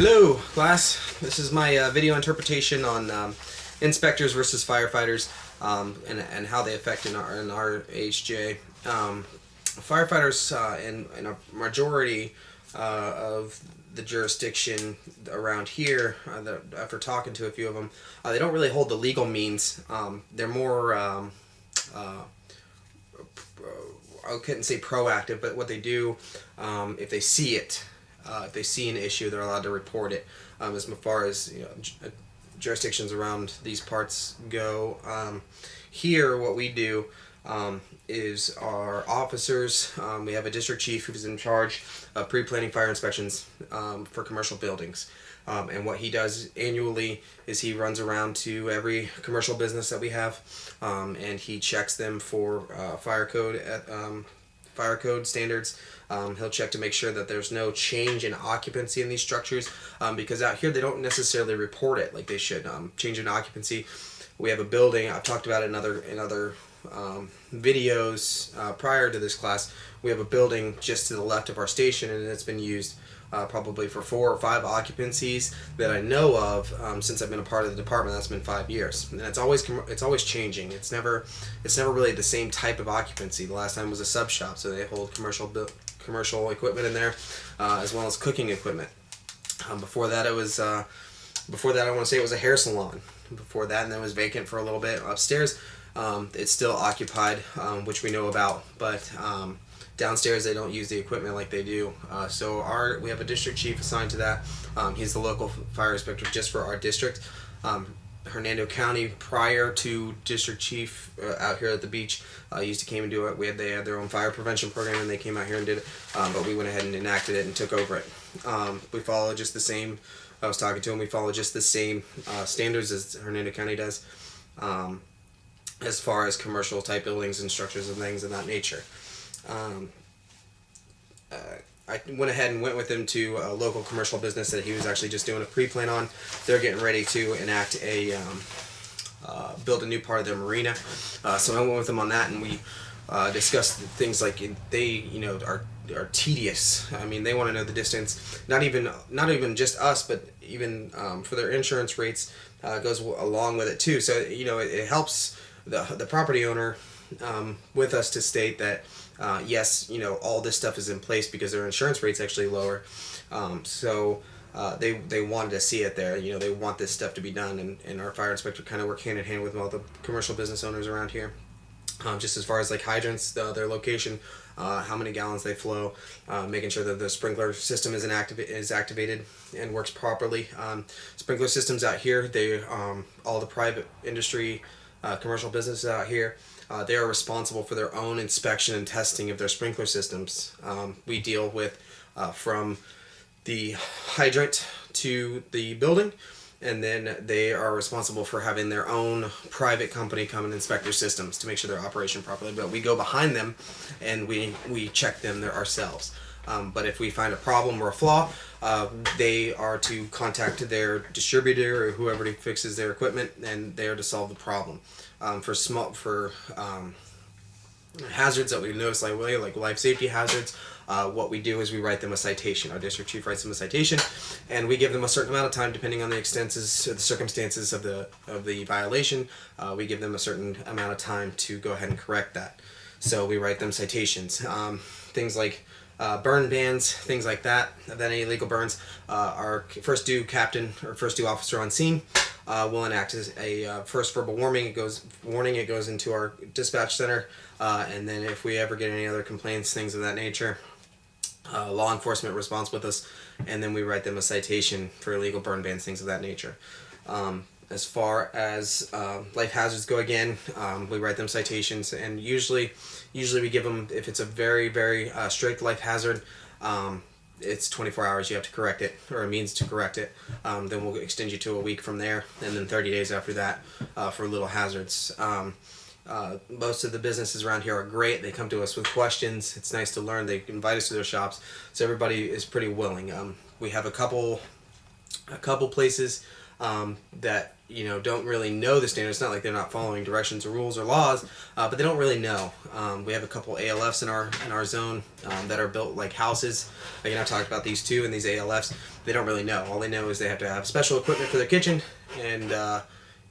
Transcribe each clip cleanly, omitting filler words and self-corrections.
Hello, class. This is my video interpretation on inspectors versus firefighters and how they affect in our HJ. Firefighters in a majority of the jurisdiction around here, after talking to a few of them, they don't really hold the legal means. They're more, I couldn't say proactive, but what they do, if they see it, if they see an issue, they're allowed to report it. As far as jurisdictions around these parts go, here what we do is our officers. We have a district chief who's in charge of pre-planning fire inspections for commercial buildings. And what he does annually is he runs around to every commercial business that we have, and he checks them for fire code standards. He'll check to make sure that there's no change in occupancy in these structures, because out here they don't necessarily report it like they should. Change in occupancy. We have a building. I've talked about it in other videos prior to this class. We have a building just to the left of our station, and it's been used probably for 4 or 5 occupancies that I know of since I've been a part of the department. That's been 5 years, and it's always changing. It's never really the same type of occupancy. The last time was a sub shop, so they hold commercial equipment in there, as well as cooking equipment. Before that, I want to say it was a hair salon. Before that, and then it was vacant for a little bit. Upstairs, it's still occupied, which we know about, but downstairs they don't use the equipment like they do. So we have a district chief assigned to that. He's the local fire inspector just for our district. Hernando County, prior to district chief out here at the beach, used to came and do it. They had their own fire prevention program, and they came out here and did it. But we went ahead and enacted it and took over it. We follow just the same. I was talking to him. We follow just the same standards as Hernando County does, as far as commercial type buildings and structures and things of that nature. I went ahead and went with him to a local commercial business that he was actually just doing a pre-plan on. They're getting ready to enact build a new part of their marina. So I went with him on that, and we discussed things like they are tedious. I mean, they want to know the distance. Not even just us, but even for their insurance rates goes along with it too. So it helps the property owner with us to state that yes, all this stuff is in place because their insurance rate's actually lower. So they wanted to see it there. They want this stuff to be done, and our fire inspector kind of work hand in hand with all the commercial business owners around here. Just as far as like hydrants, their location, how many gallons they flow, making sure that the sprinkler system is activated and works properly. Sprinkler systems out here, all the private industry, commercial businesses out here, they are responsible for their own inspection and testing of their sprinkler systems. We deal with from the hydrant to the building, and then they are responsible for having their own private company come and inspect their systems to make sure they're operating properly. But we go behind them and we check them there ourselves. But if we find a problem or a flaw, they are to contact their distributor or whoever fixes their equipment, and they are to solve the problem. For hazards that we notice, like life safety hazards, what we do is we write them a citation. Our district chief writes them a citation, and we give them a certain amount of time, depending on the circumstances of the violation. We give them a certain amount of time to go ahead and correct that. So we write them citations. Things like burn bans, things like that. Then any illegal burns, our first due captain or first due officer on scene will enact a first verbal warning. It goes into our dispatch center, and then if we ever get any other complaints, things of that nature, law enforcement responds with us, and then we write them a citation for illegal burn bans, things of that nature. As far as life hazards go, again, we write them citations, and usually we give them, if it's a very, very strict life hazard, it's 24 hours you have to correct it, or a means to correct it. Then we'll extend you to a week from there, and then 30 days after that for little hazards. Most of the businesses around here are great. They come to us with questions. It's nice to learn. They invite us to their shops, so everybody is pretty willing. We have a couple places that don't really know the standards. It's not like they're not following directions or rules or laws, but they don't really know. We have a couple ALFs in our zone that are built like houses. Again, I talked about these two, and these ALFs, they don't really know. All they know is they have to have special equipment for their kitchen, and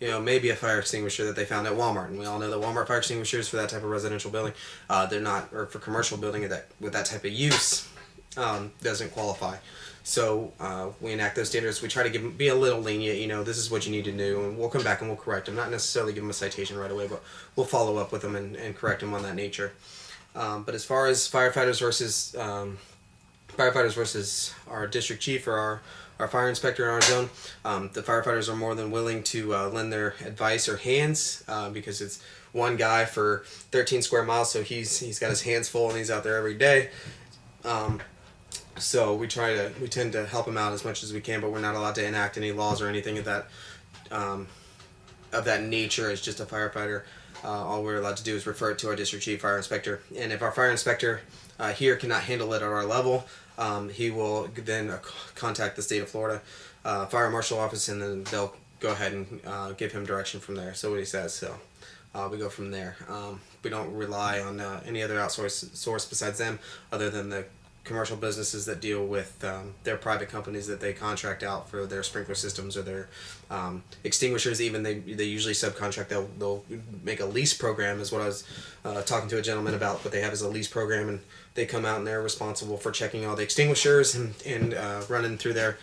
maybe a fire extinguisher that they found at Walmart. And we all know that Walmart fire extinguishers for that type of residential building, they're not, or for commercial building with that type of use, doesn't qualify. So we enact those standards. We try to be a little lenient. This is what you need to do, and we'll come back and we'll correct them. Not necessarily give them a citation right away, but we'll follow up with them and correct them on that nature. But as far as firefighters versus our district chief or our fire inspector in our zone, the firefighters are more than willing to lend their advice or hands, because it's one guy for 13 square miles, so he's got his hands full and he's out there every day. So we tend to help him out as much as we can, but we're not allowed to enact any laws or anything of that nature as just a firefighter. All we're allowed to do is refer it to our district chief fire inspector, and if our fire inspector here cannot handle it at our level, he will then contact the state of Florida fire marshal office, and then they'll go ahead and give him direction from there. So what he says, so we go from there. We don't rely on any other outsource source besides them, other than the commercial businesses that deal with their private companies that they contract out for their sprinkler systems or their extinguishers. Even they usually subcontract. They'll make a lease program, is what I was talking to a gentleman about. What they have is a lease program, and they come out and they're responsible for checking all the extinguishers and running through their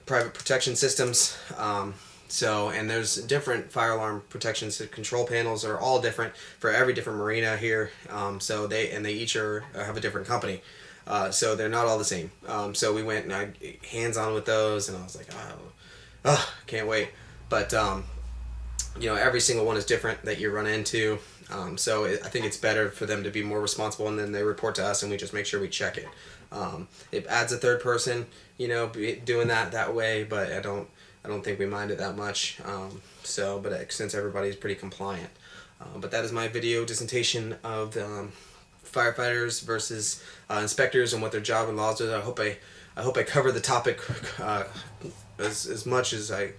private protection systems. And there's different fire alarm protection control panels are all different for every different marina here. They each have a different company. So they're not all the same. So we went and I hands on with those, and I was like, can't wait. But every single one is different that you run into. I think it's better for them to be more responsible, and then they report to us, and we just make sure we check it. It adds a third person, doing that way, but I don't think we mind it that much. Since everybody's pretty compliant. But that is my video dissertation of firefighters versus inspectors and what their job and laws are. I hope I covered the topic as much as I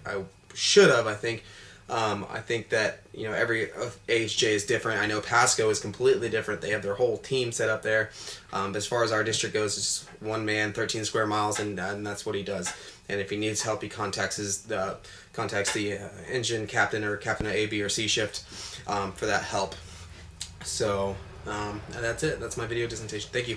should have. I think that every AHJ is different. I know Pasco is completely different. They have their whole team set up there. But as far as our district goes, it's one man, 13 square miles, and that's what he does. And if he needs help, he contacts the engine captain or captain of A, B, or C shift for that help. So that's it. That's my video dissertation. Thank you.